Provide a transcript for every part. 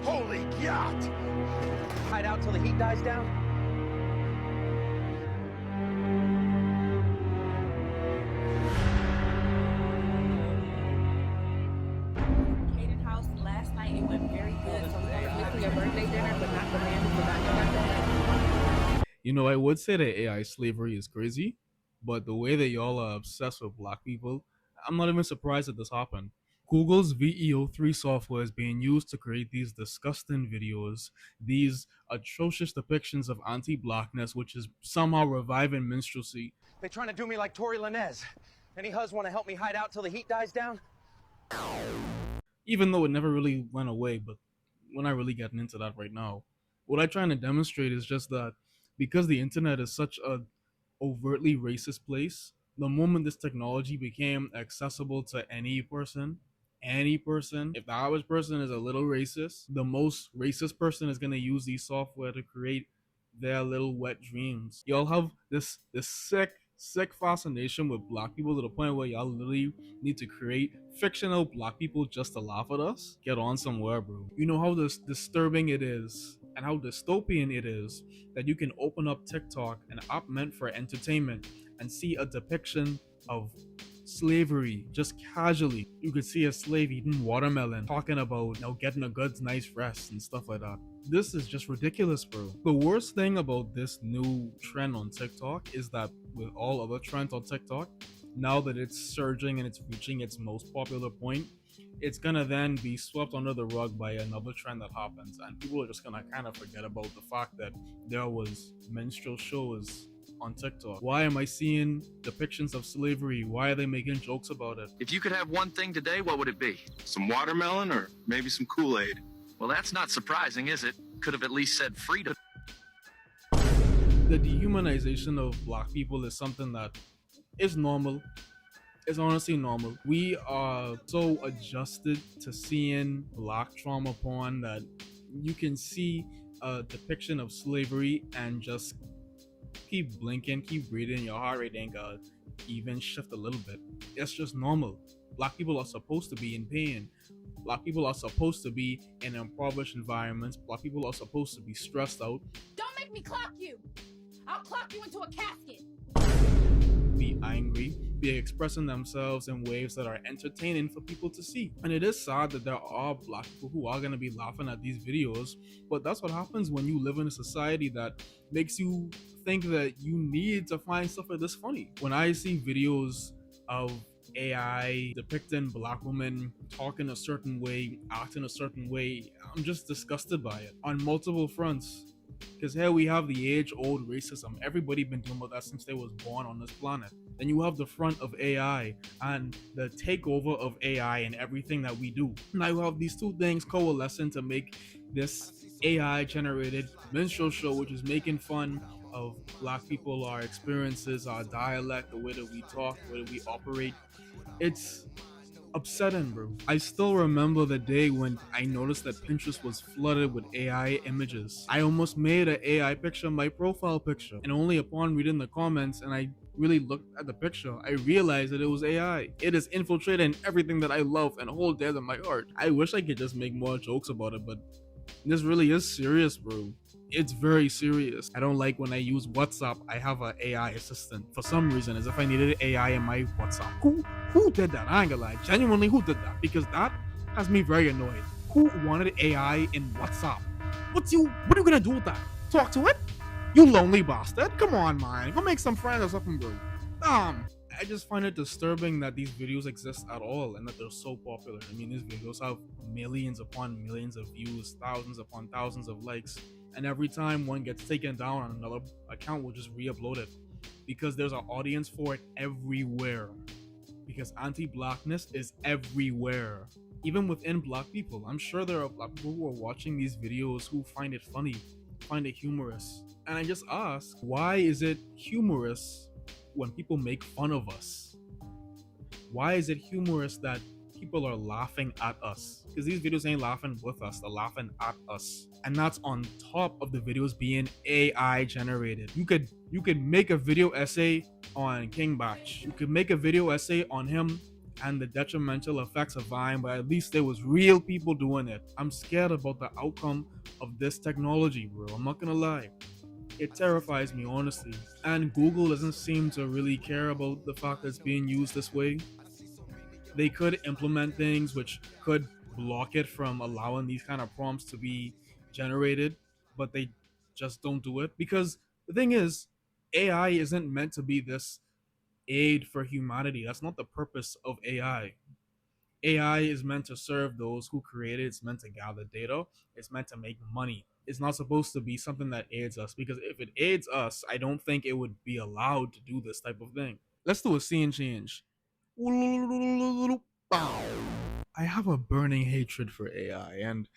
Holy yacht! Hide out till the heat dies down? Caden house last night. It went very good. So we're gonna miss your birthday dinner, but not the man who forgot your birthday. You know, I would say that AI slavery is crazy, but the way that y'all are obsessed with black people, I'm not even surprised that this happened. Google's VEO3 software is being used to create these disgusting videos, these atrocious depictions of anti-blackness, which is somehow reviving minstrelsy. They trying to do me like Tory Lanez. Any huz want to help me hide out till the heat dies down? Even though it never really went away, but we're not really getting into that right now. What I'm trying to demonstrate is just that because the internet is such a overtly racist place, the moment this technology became accessible to any person, if the average person is a little racist, the most racist person is gonna use these software to create their little wet dreams. Y'all have this sick fascination with black people to the point where y'all literally need to create fictional black people just to laugh at us. Get on somewhere, bro. You know how disturbing it is and how dystopian it is that you can open up TikTok, an app meant for entertainment, and see a depiction of slavery just casually. You could see a slave eating watermelon, talking about getting a good nice rest and stuff like that. This is just ridiculous, bro. The worst thing about this new trend on TikTok is that with all other trends on TikTok, now that it's surging and it's reaching its most popular point, it's gonna then be swept under the rug by another trend that happens, and people are just gonna kind of forget about the fact that there was minstrel shows on TikTok. Why am I seeing depictions of slavery? Why are they making jokes about it? If you could have one thing today, what would it be? Some watermelon or maybe some Kool-Aid? Well, that's not surprising, is it? Could have at least said freedom. The dehumanization of black people is something that is normal. It's honestly normal. We are so adjusted to seeing black trauma porn that you can see a depiction of slavery and just keep blinking, keep breathing, your heart rate ain't gonna even shift a little bit. It's just normal. Black people are supposed to be in pain. Black people are supposed to be in impoverished environments. Black people are supposed to be stressed out. Don't make me clock you. I'll clock you into a casket. Be angry, be expressing themselves in ways that are entertaining for people to see. And it is sad that there are black people who are going to be laughing at these videos, but that's what happens when you live in a society that makes you think that you need to find stuff like this funny. When I see videos of AI depicting black women talking a certain way, acting a certain way, I'm just disgusted by it on multiple fronts. Because here we have the age-old racism. Everybody been doing about that since they was born on this planet. Then you have the front of AI and the takeover of AI and everything that we do. Now you have these two things coalescing to make this AI-generated minstrel show, which is making fun of black people, our experiences, our dialect, the way that we talk, the way that we operate. It's upsetting, bro. I still remember the day when I noticed that Pinterest was flooded with AI images. I almost made an AI picture my profile picture, and only upon reading the comments and I really looked at the picture, I realized that it was AI. It is infiltrating everything that I love and hold dear to my heart. I wish I could just make more jokes about it, but this really is serious, bro. It's very serious. I don't like when I use WhatsApp, I have an AI assistant. For some reason, as if I needed AI in my WhatsApp. Who did that? I ain't gonna lie. Genuinely, who did that? Because that has me very annoyed. Who wanted AI in WhatsApp? What are you gonna do with that? Talk to it? You lonely bastard. Come on, man. Go make some friends or something, bro. I just find it disturbing that these videos exist at all and that they're so popular. I mean, these videos have millions upon millions of views, thousands upon thousands of likes, and every time one gets taken down on another account, will just re-upload it because there's an audience for it everywhere. Because anti-blackness is everywhere, even within black people. I'm sure there are black people who are watching these videos who find it funny, find it humorous. And I just ask, why is it humorous when people make fun of us? Why is it humorous that people are laughing at us? Because these videos ain't laughing with us, they're laughing at us. And that's on top of the videos being AI generated. You could make a video essay on King Batch. You could make a video essay on him and the detrimental effects of Vine, but at least there was real people doing it. I'm scared about the outcome of this technology, bro. I'm not gonna lie. It terrifies me, honestly. And Google doesn't seem to really care about the fact that it's being used this way. They could implement things which could block it from allowing these kind of prompts to be generated, but they just don't do it because the thing is, AI isn't meant to be this aid for humanity. That's not the purpose of AI. AI is meant to serve those who create it. It's meant to gather data. It's meant to make money. It's not supposed to be something that aids us, because if it aids us, I don't think it would be allowed to do this type of thing. Let's do a scene change. I have a burning hatred for AI, and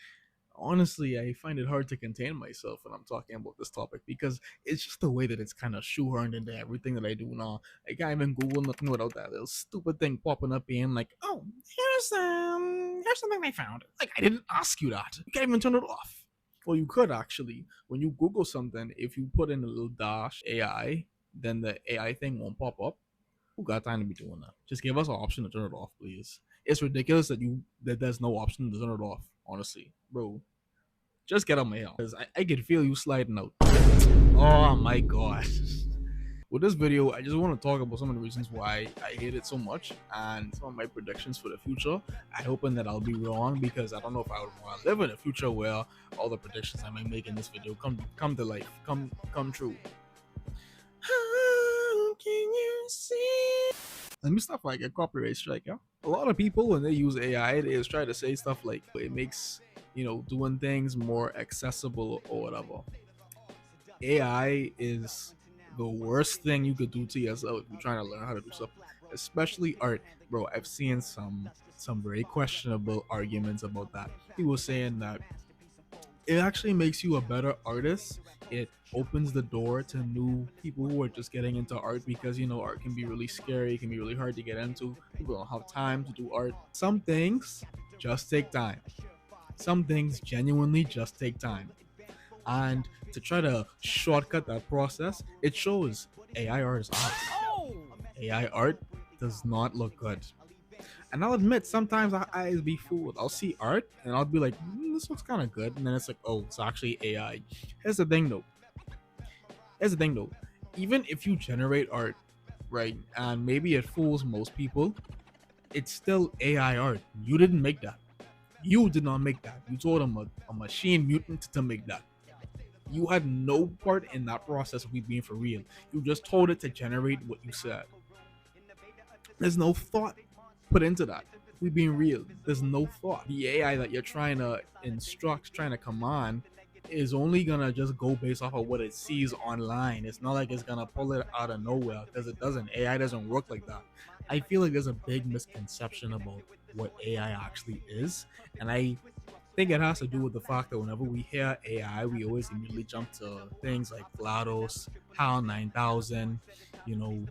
honestly, I find it hard to contain myself when I'm talking about this topic because it's just the way that it's kind of shoehorned into everything that I do now. I can't even Google nothing without that little stupid thing popping up being like, "Oh, here's something I found." Like, I didn't ask you that. You can't even turn it off. Well, you could actually. When you Google something, if you put in a little dash AI, then the AI thing won't pop up. Who got time to be doing that? Just give us an option to turn it off, please. It's ridiculous that there's no option to turn it off. Honestly, bro, just get on my ass. I can feel you sliding out. Oh my god. With this video, I just want to talk about some of the reasons why I hate it so much and some of my predictions for the future. I hoping that I'll be wrong, because I don't know if I would want to live in a future where all the predictions I might make in this video come to life, come true. How can you see? Let me stop like a copyright strike, yeah. A lot of people, when they use AI, they just try to say stuff like it makes, doing things more accessible or whatever. AI is the worst thing you could do to yourself if you're trying to learn how to do something, especially art, bro. I've seen some very questionable arguments about that. People saying that it actually makes you a better artist. It opens the door to new people who are just getting into art, because art can be really scary, it can be really hard to get into. People don't have time to do art. Some things just take time. Some things genuinely just take time. And to try to shortcut that process, it shows AI art is art. AI art does not look good. And I'll admit, sometimes I be fooled. I'll see art and I'll be like, this looks kind of good. And then it's like, oh, it's actually AI. Here's the thing though. Even if you generate art, right, and maybe it fools most people, it's still AI art. You didn't make that. You did not make that. You told a machine mutant to make that. You had no part in that process of being for real. You just told it to generate what you said. There's no thought put into that. We being real. There's no thought. The AI that you're trying to instruct, trying to command, is only gonna just go based off of what it sees online. It's not like it's gonna pull it out of nowhere, because it doesn't. AI doesn't work like that. I feel like there's a big misconception about what AI actually is, and I think it has to do with the fact that whenever we hear AI, we always immediately jump to things like GLaDOS, HAL 9000,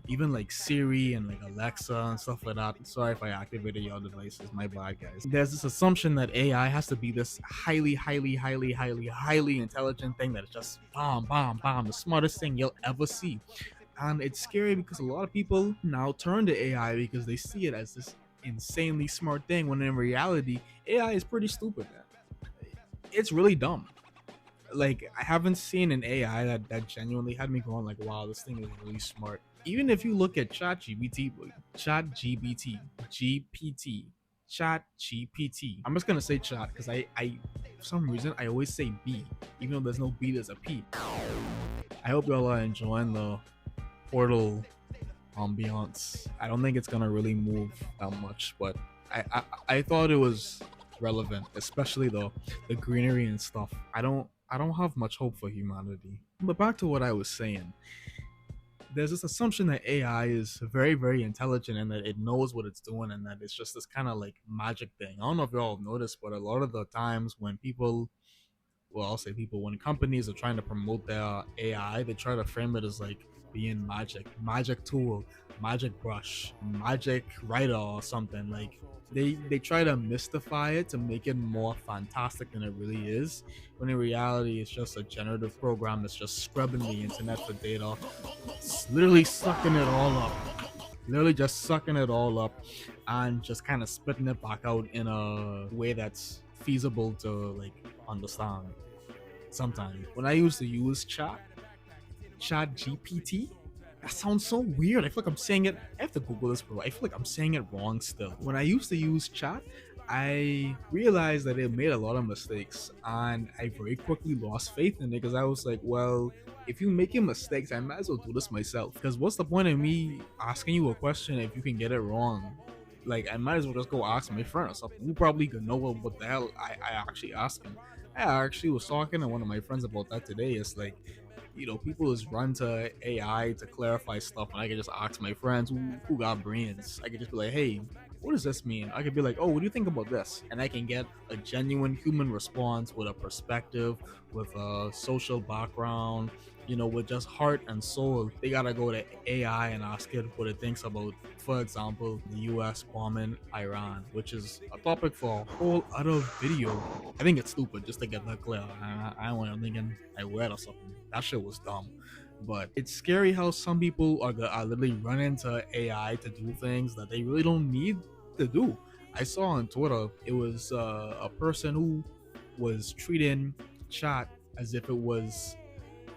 even like Siri and like Alexa and stuff like that. Sorry if I activated your devices, my bad, guys. There's this assumption that AI has to be this highly, highly, highly, highly, highly intelligent thing that is just the smartest thing you'll ever see. And it's scary because a lot of people now turn to AI because they see it as this insanely smart thing, when in reality, AI is pretty stupid, man. It's really dumb. Like, I haven't seen an AI that genuinely had me going like, wow, this thing is really smart. Even if you look at ChatGPT, ChatGPT. I'm just gonna say chat because I for some reason I always say B, even though there's no B, there's a P. I hope y'all are enjoying the Portal ambiance. I don't think it's gonna really move that much, but I thought it was relevant, especially the greenery and stuff. I don't have much hope for humanity. But back to what I was saying. There's this assumption that AI is very, very intelligent and that it knows what it's doing, and that it's just this kind of like magic thing. I don't know if y'all have noticed, but a lot of the times when people, well, I'll say people, when companies are trying to promote their AI, they try to frame it as like being magic tool, magic brush, magic writer or something. Like they try to mystify it to make it more fantastic than it really is, when in reality it's just a generative program that's just scrubbing the internet for data. It's literally sucking it all up, literally just sucking it all up. and just kind of spitting it back out in a way that's feasible to like understand. Sometimes when I used to use chat GPT, that sounds so weird. I feel like I'm saying it. I have to Google this, bro. I feel like I'm saying it wrong still. When I used to use chat, I realized that it made a lot of mistakes, and I very quickly lost faith in it because I was like, well, if you're making mistakes, I might as well do this myself. Because what's the point of me asking you a question if you can get it wrong? Like, I might as well just go ask my friend or something who probably could know what the hell I actually asked him. I actually was talking to one of my friends about that today. It's like, people just run to AI to clarify stuff, and I can just ask my friends who got brains. I could just be like, hey, what does this mean? I could be like, oh, what do you think about this? And I can get a genuine human response with a perspective, with a social background, with just heart and soul. They gotta go to AI and ask it what it thinks about, for example, the US bombing Iran, which is a topic for a whole other video. I think it's stupid just to get that clear. I don't want to thinking I read or something. That shit was dumb. But it's scary how some people are literally running to AI to do things that they really don't need to do. I saw on Twitter, it was a person who was treating chat as if it was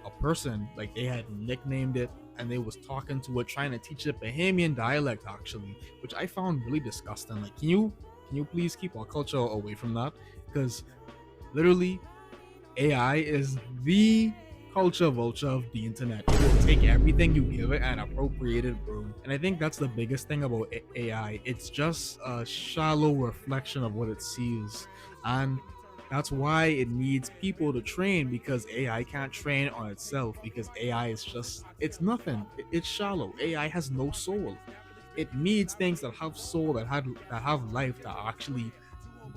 a person, like they had nicknamed it, and they was talking to it, trying to teach it Bahamian dialect actually, which I found really disgusting. Like, can you please keep our culture away from that? Because literally AI is the culture vulture of the internet. It will take everything you give it and appropriate it, bro. And I think that's the biggest thing about AI. It's just a shallow reflection of what it sees. And that's why it needs people to train, because AI can't train on itself, because AI is just, it's nothing. It's shallow. AI has no soul. It needs things that have soul, that have life, that actually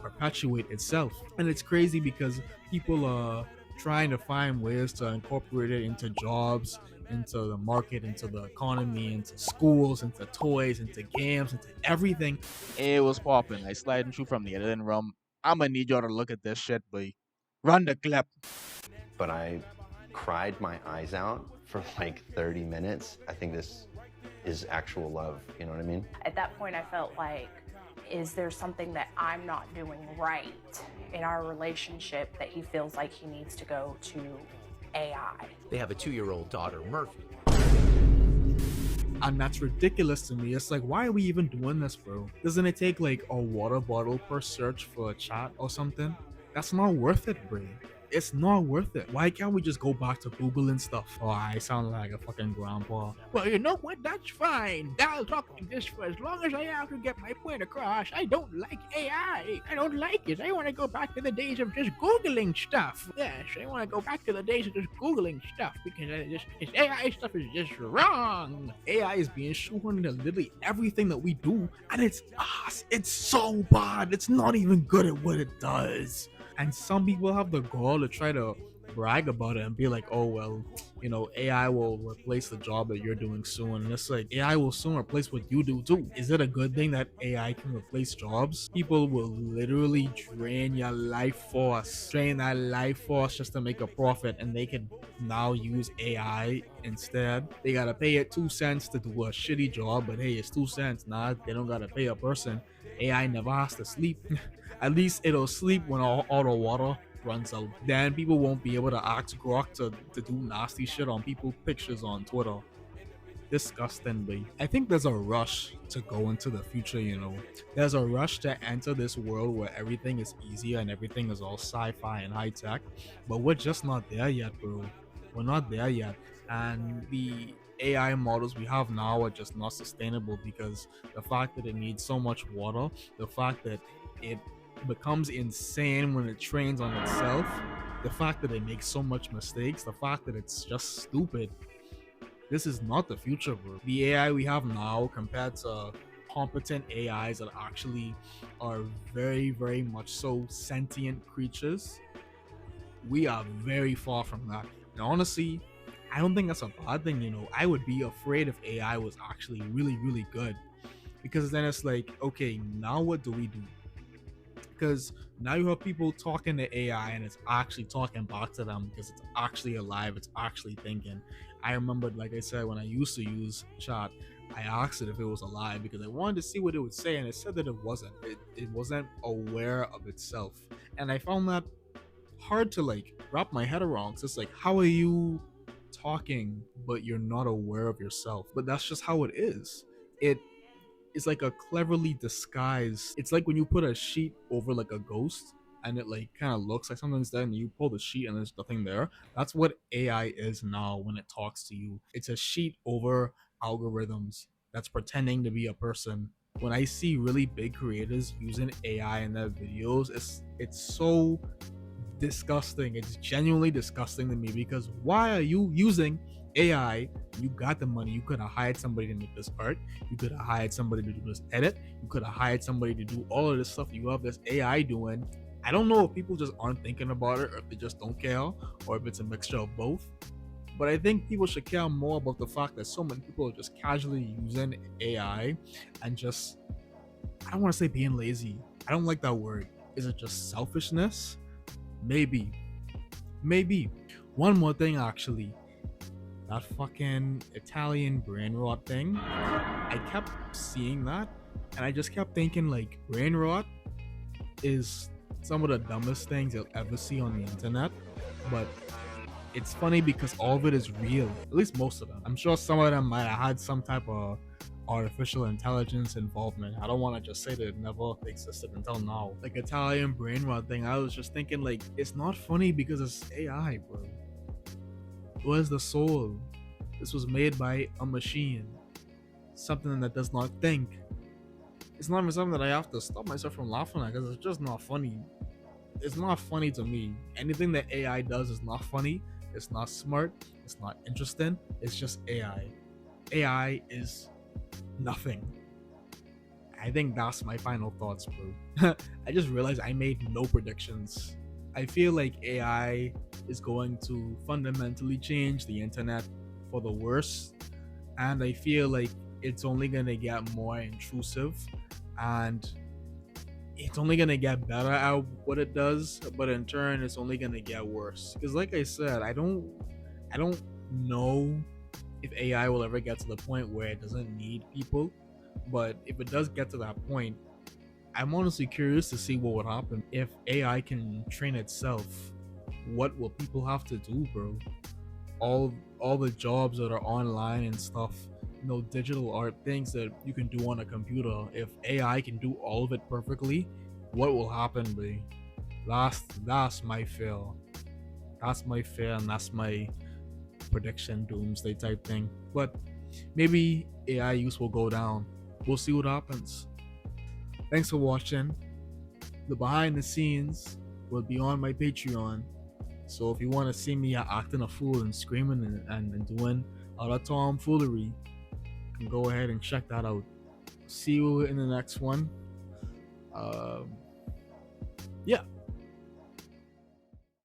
perpetuate itself. And it's crazy because people are trying to find ways to incorporate it into jobs, into the market, into the economy, into schools, into toys, into games, into everything. It was popping. I sliding through from the editing room. I'm gonna need y'all to look at this shit, boy. Run the clip. But I cried my eyes out for like 30 minutes. I think this is actual love, you know what I mean? At that point, I felt like, is there something that I'm not doing right in our relationship that he feels like he needs to go to AI? They have a 2-year-old daughter, Murphy. And that's ridiculous to me. It's like, why are we even doing this, bro? Doesn't it take like a water bottle per search for a chat or something? That's not worth it, bro. It's not worth it. Why can't we just go back to Google and stuff? Oh, I sound like a fucking grandpa. Well, you know what? That's fine. I'll talk like this for as long as I have to get my point across. I don't like AI. I don't like it. I want to go back to the days of just Googling stuff. Yes, I want to go back to the days of just Googling stuff, because this AI stuff is just wrong. AI is being shoehorned into literally everything that we do, and it's us. It's so bad. It's not even good at what it does. And some people have the gall to try to brag about it and be like, oh, well, AI will replace the job that you're doing soon. And it's like, AI will soon replace what you do too. Is it a good thing that AI can replace jobs? People will literally drain your life force, drain that life force just to make a profit, and they can now use AI instead. They gotta pay it 2 cents to do a shitty job, but hey, it's 2 cents. Nah, they don't gotta pay a person. AI never has to sleep. At least it'll sleep when all the water runs out. Then people won't be able to ask Grok to do nasty shit on people's pictures on Twitter. Disgusting, but I think there's a rush to go into the future, There's a rush to enter this world where everything is easier and everything is all sci-fi and high-tech. But we're just not there yet, bro. We're not there yet. And the AI models we have now are just not sustainable, because the fact that it needs so much water, the fact that it becomes insane when it trains on itself, the fact that it makes so much mistakes, the fact that it's just stupid. This is not the future, bro. The AI we have now compared to competent AIs that actually are very, very much so sentient creatures, we are very far from that. And honestly, I don't think that's a bad thing, I would be afraid if AI was actually really, really good. Because then it's like, okay, now what do we do? Because now you have people talking to AI and it's actually talking back to them, because it's actually alive, it's actually thinking. I remember, like I said, when I used to use chat, I asked it if it was alive because I wanted to see what it would say, and it said that it wasn't. It wasn't aware of itself, and I found that hard to like wrap my head around. So it's like, how are you talking but you're not aware of yourself? But that's just how it is. It is like a cleverly disguised. It's like when you put a sheet over like a ghost and it like kind of looks like something's there, and you pull the sheet and there's nothing there. That's what AI is now when it talks to you. It's a sheet over algorithms that's pretending to be a person. When I see really big creators using AI in their videos, it's so disgusting. It's genuinely disgusting to me, because why are you using AI? You got the money. You could have hired somebody to make this art. You could have hired somebody to do this edit. You could have hired somebody to do all of this stuff you have this AI doing. I don't know if people just aren't thinking about it, or if they just don't care, or if it's a mixture of both. But I think people should care more about the fact that so many people are just casually using AI and just, I don't want to say being lazy. I don't like that word. Is it just selfishness? Maybe. One more thing, actually. That fucking Italian brain rot thing. I kept seeing that, and I just kept thinking, like, brain rot is some of the dumbest things you'll ever see on the internet. But it's funny because all of it is real. At least most of them. I'm sure some of them might have had some type of artificial intelligence involvement. I don't want to just say that it never existed until now. Like Italian brain rot thing, I was just thinking, like, it's not funny because it's AI, bro. Where's the soul? This was made by a machine, something that does not think. It's not even something that I have to stop myself from laughing at, because it's just not funny. It's not funny to me. Anything that AI does is not funny. It's not smart. It's not interesting. It's just AI. AI is nothing. I think that's my final thoughts, bro. I just realized I made no predictions. I feel like AI is going to fundamentally change the internet for the worse, and I feel like it's only gonna get more intrusive, and it's only gonna get better at what it does, but in turn it's only gonna get worse. Because like I said, I don't know if AI will ever get to the point where it doesn't need people, but if it does get to that point, I'm honestly curious to see what would happen if AI can train itself. What will people have to do, bro? All the jobs that are online and stuff, you know, digital art, things that you can do on a computer. If AI can do all of it perfectly, what will happen, bro? That's my fear. That's my fear, and that's my prediction, doomsday type thing. But maybe AI use will go down. We'll see what happens. Thanks for watching. The behind the scenes will be on my Patreon. So if you want to see me acting a fool and screaming and doing other tomfoolery, you can go ahead and check that out. See you in the next one. Yeah.